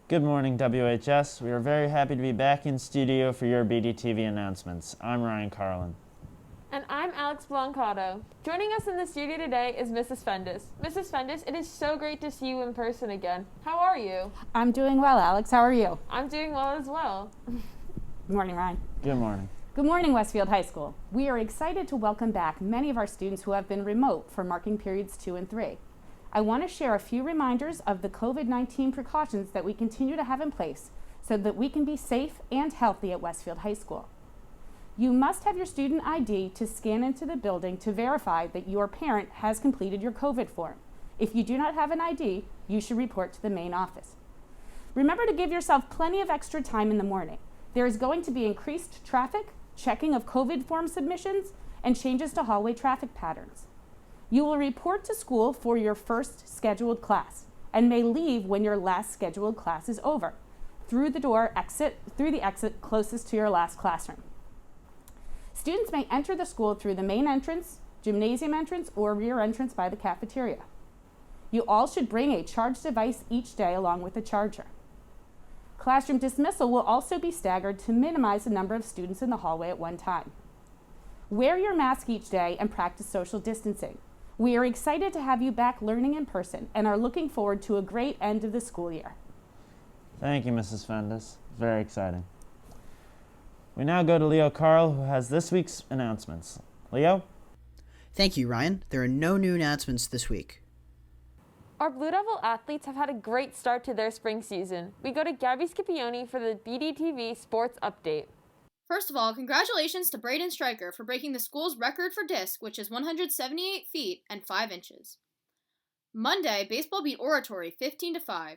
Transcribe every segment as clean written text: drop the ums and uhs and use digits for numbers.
Good morning, WHS. We are very happy to be back in studio for your BDTV announcements. I'm Ryan Carlin. And I'm Alex Blancato. Joining us in the studio today is Mrs. Fendis. Mrs. Fendis, it is so great to see you in person again. How are you? I'm doing well, Alex. How are you? I'm doing well as well. Good morning, Ryan. Good morning. Good morning, Westfield High School. We are excited to welcome back many of our students who have been remote for marking periods 2 and 3. I want to share a few reminders of the COVID-19 precautions that we continue to have in place so that we can be safe and healthy at Westfield High School. You must have your student ID to scan into the building to verify that your parent has completed your COVID form. If you do not have an ID, you should report to the main office. Remember to give yourself plenty of extra time in the morning. There is going to be increased traffic, checking of COVID form submissions, and changes to hallway traffic patterns. You will report to school for your first scheduled class and may leave when your last scheduled class is over through the exit closest to your last classroom. Students may enter the school through the main entrance, gymnasium entrance, or rear entrance by the cafeteria. You all should bring a charged device each day along with a charger. Classroom dismissal will also be staggered to minimize the number of students in the hallway at one time. Wear your mask each day and practice social distancing. We are excited to have you back learning in person and are looking forward to a great end of the school year. Thank you, Mrs. Fendis. Very exciting. We now go to Leo Carl, who has this week's announcements. Leo? Thank you, Ryan. There are no new announcements this week. Our Blue Devil athletes have had a great start to their spring season. We go to Gabby Scipione for the BDTV Sports Update. First of all, congratulations to Braden Stryker for breaking the school's record for disc, which is 178 feet and 5 inches. Monday, baseball beat Oratory 15-5.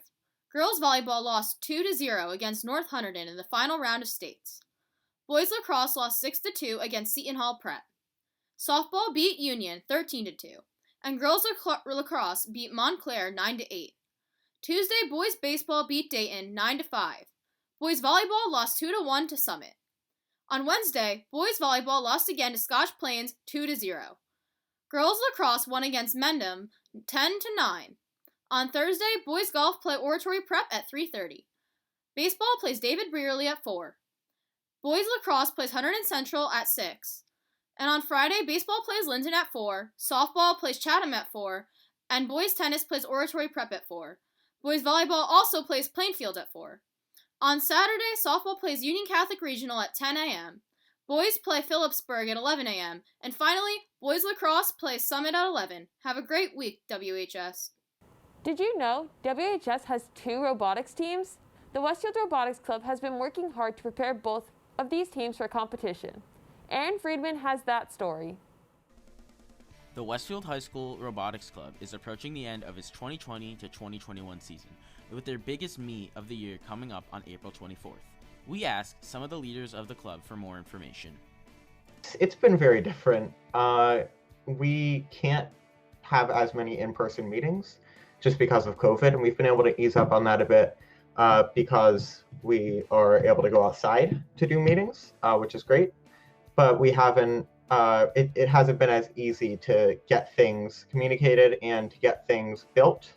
Girls volleyball lost 2-0 against North Hunterdon in the final round of states. Boys lacrosse lost 6-2 against Seton Hall Prep. Softball beat Union 13-2, and girls lacrosse beat Montclair 9-8. Tuesday, boys baseball beat Dayton 9-5. Boys volleyball lost 2-1 to Summit. On Wednesday, boys volleyball lost again to Scotch Plains 2-0. Girls lacrosse won against Mendham 10-9. On Thursday, boys golf play Oratory Prep at 3:30. Baseball plays David Brearley at 4. Boys lacrosse plays Hunterdon Central at 6. And on Friday, baseball plays Linden at 4, softball plays Chatham at 4, and boys tennis plays Oratory Prep at 4. Boys volleyball also plays Plainfield at 4. On Saturday, softball plays Union Catholic Regional at 10 a.m. Boys play Phillipsburg at 11 a.m. And finally, boys lacrosse plays Summit at 11. Have a great week, WHS. Did you know WHS has 2 robotics teams? The Westfield Robotics Club has been working hard to prepare both of these teams for competition. Aaron Friedman has that story. The Westfield High School Robotics Club is approaching the end of its 2020 to 2021 season, with their biggest meet of the year coming up on April 24th. We asked some of the leaders of the club for more information. It's been very different. We can't have as many in-person meetings just because of COVID, and we've been able to ease up on that a bit because we are able to go outside to do meetings, which is great. But we haven't. It hasn't been as easy to get things communicated and to get things built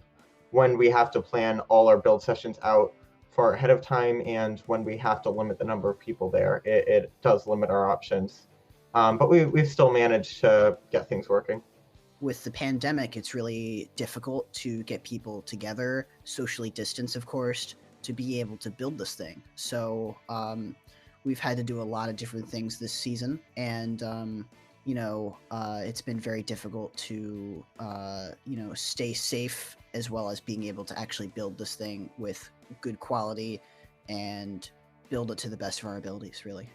when we have to plan all our build sessions out far ahead of time, and when we have to limit the number of people there. It does limit our options. But we've still managed to get things working. With the pandemic, it's really difficult to get people together, socially distanced, of course, to be able to build this thing. So we've had to do a lot of different things this season, and it's been very difficult to stay safe, as well as being able to actually build this thing with good quality and build it to the best of our abilities, really.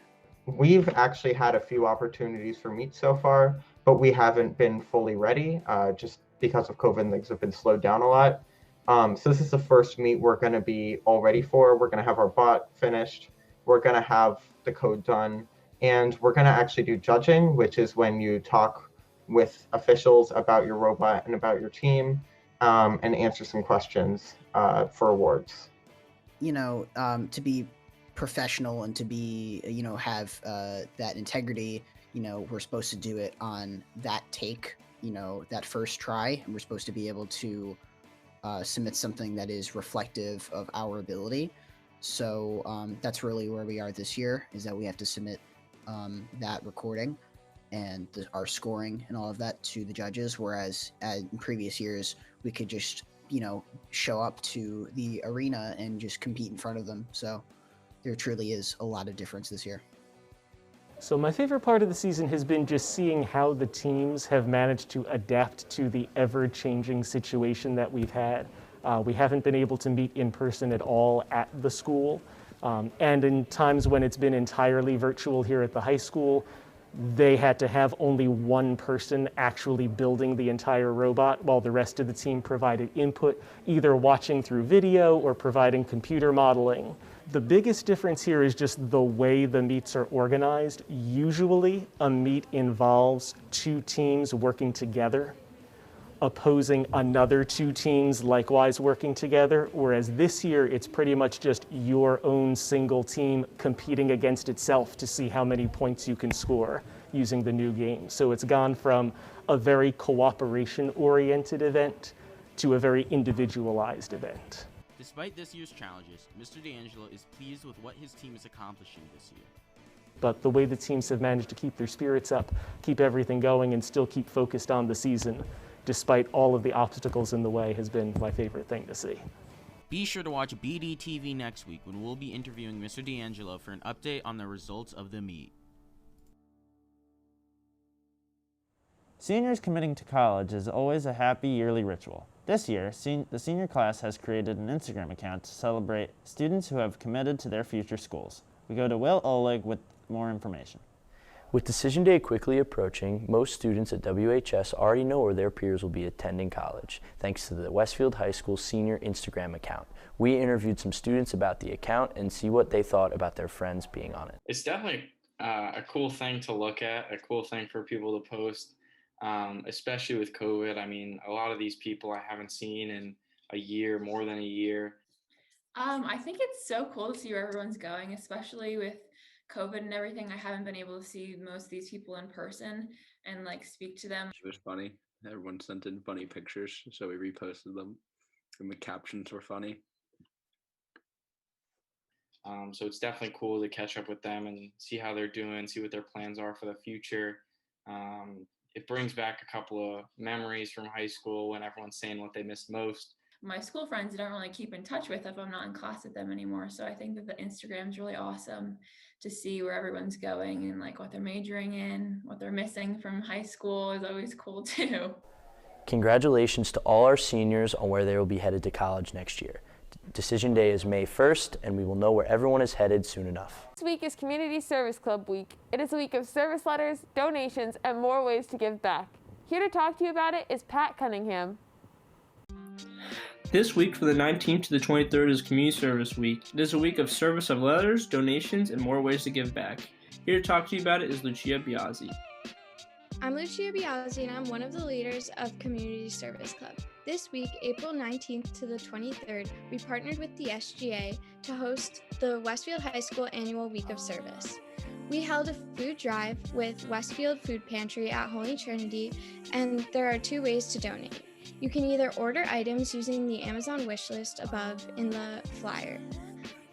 We've actually had a few opportunities for meets so far, but we haven't been fully ready just because of COVID, and things have been slowed down a lot. So this is the first meet we're going to be all ready for. We're going to have our bot finished. We're going to have the code done, and we're going to actually do judging, which is when you talk with officials about your robot and about your team, and answer some questions for awards. To be professional and to be, have that integrity, we're supposed to do it on that take, that first try, and we're supposed to be able to submit something that is reflective of our ability. So that's really where we are this year, is that we have to submit that recording and our scoring and all of that to the judges, whereas in previous years we could just show up to the arena and just compete in front of them. So there truly is a lot of difference this year. So my favorite part of the season has been just seeing how the teams have managed to adapt to the ever-changing situation that we've had. We haven't been able to meet in person at all at the school. And in times when it's been entirely virtual here at the high school, they had to have only one person actually building the entire robot while the rest of the team provided input, either watching through video or providing computer modeling. The biggest difference here is just the way the meets are organized. Usually, a meet involves two teams working together, opposing another two teams likewise working together, whereas this year it's pretty much just your own single team competing against itself to see how many points you can score using the new game. So it's gone from a very cooperation-oriented event to a very individualized event. Despite this year's challenges, Mr. D'Angelo is pleased with what his team is accomplishing this year. But the way the teams have managed to keep their spirits up, keep everything going, and still keep focused on the season, despite all of the obstacles in the way, has been my favorite thing to see. Be sure to watch BDTV next week when we'll be interviewing Mr. D'Angelo for an update on the results of the meet. Seniors committing to college is always a happy yearly ritual. This year, the senior class has created an Instagram account to celebrate students who have committed to their future schools. We go to Will Oleg with more information. With decision day quickly approaching, most students at WHS already know where their peers will be attending college, thanks to the Westfield High School senior Instagram account. We interviewed some students about the account and see what they thought about their friends being on it. It's definitely a cool thing to look at, a cool thing for people to post, especially with COVID. I mean, a lot of these people I haven't seen in a year, more than a year. I think it's so cool to see where everyone's going, especially with COVID and everything. I haven't been able to see most of these people in person and speak to them. It was funny. Everyone sent in funny pictures, so we reposted them, and the captions were funny. So it's definitely cool to catch up with them and see how they're doing, see what their plans are for the future. It brings back a couple of memories from high school when everyone's saying what they missed most. My school friends I don't really keep in touch with if I'm not in class with them anymore. So I think that the Instagram's really awesome to see where everyone's going and what they're majoring in, what they're missing from high school is always cool too. Congratulations to all our seniors on where they will be headed to college next year. Decision day is May 1st, and we will know where everyone is headed soon enough. This week is Community Service Club Week. It is a week of service letters, donations, and more ways to give back. Here to talk to you about it is Pat Cunningham. This week, from the 19th to the 23rd, is Community Service Week. It is a week of service of letters, donations, and more ways to give back. Here to talk to you about it is Lucia Biazzi. I'm Lucia Biazzi, and I'm one of the leaders of Community Service Club. This week, April 19th to the 23rd, we partnered with the SGA to host the Westfield High School Annual Week of Service. We held a food drive with Westfield Food Pantry at Holy Trinity, and there are two ways to donate. You can either order items using the Amazon wish list above in the flyer.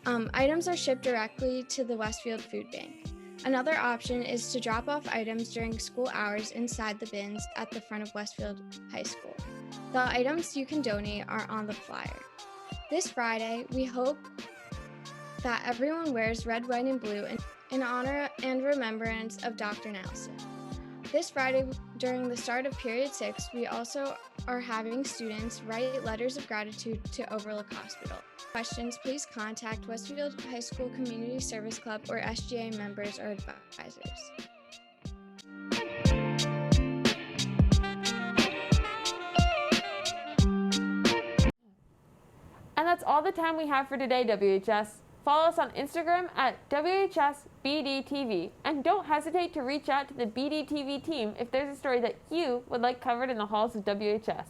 Items are shipped directly to the Westfield Food Bank. Another option is to drop off items during school hours inside the bins at the front of Westfield High School. The items you can donate are on the flyer. This Friday, we hope that everyone wears red, white, and blue in honor and remembrance of Dr. Nelson. This Friday, during the start of Period 6, we also are having students write letters of gratitude to Overlook Hospital. Questions, please contact Westfield High School Community Service Club or SGA members or advisors. And that's all the time we have for today, WHS. Follow us on Instagram at WHSBDTV. And don't hesitate to reach out to the BDTV team if there's a story that you would like covered in the halls of WHS.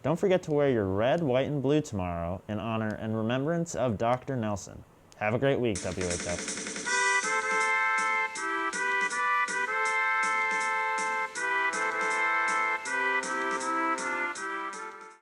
Don't forget to wear your red, white, and blue tomorrow in honor and remembrance of Dr. Nelson. Have a great week, WHS.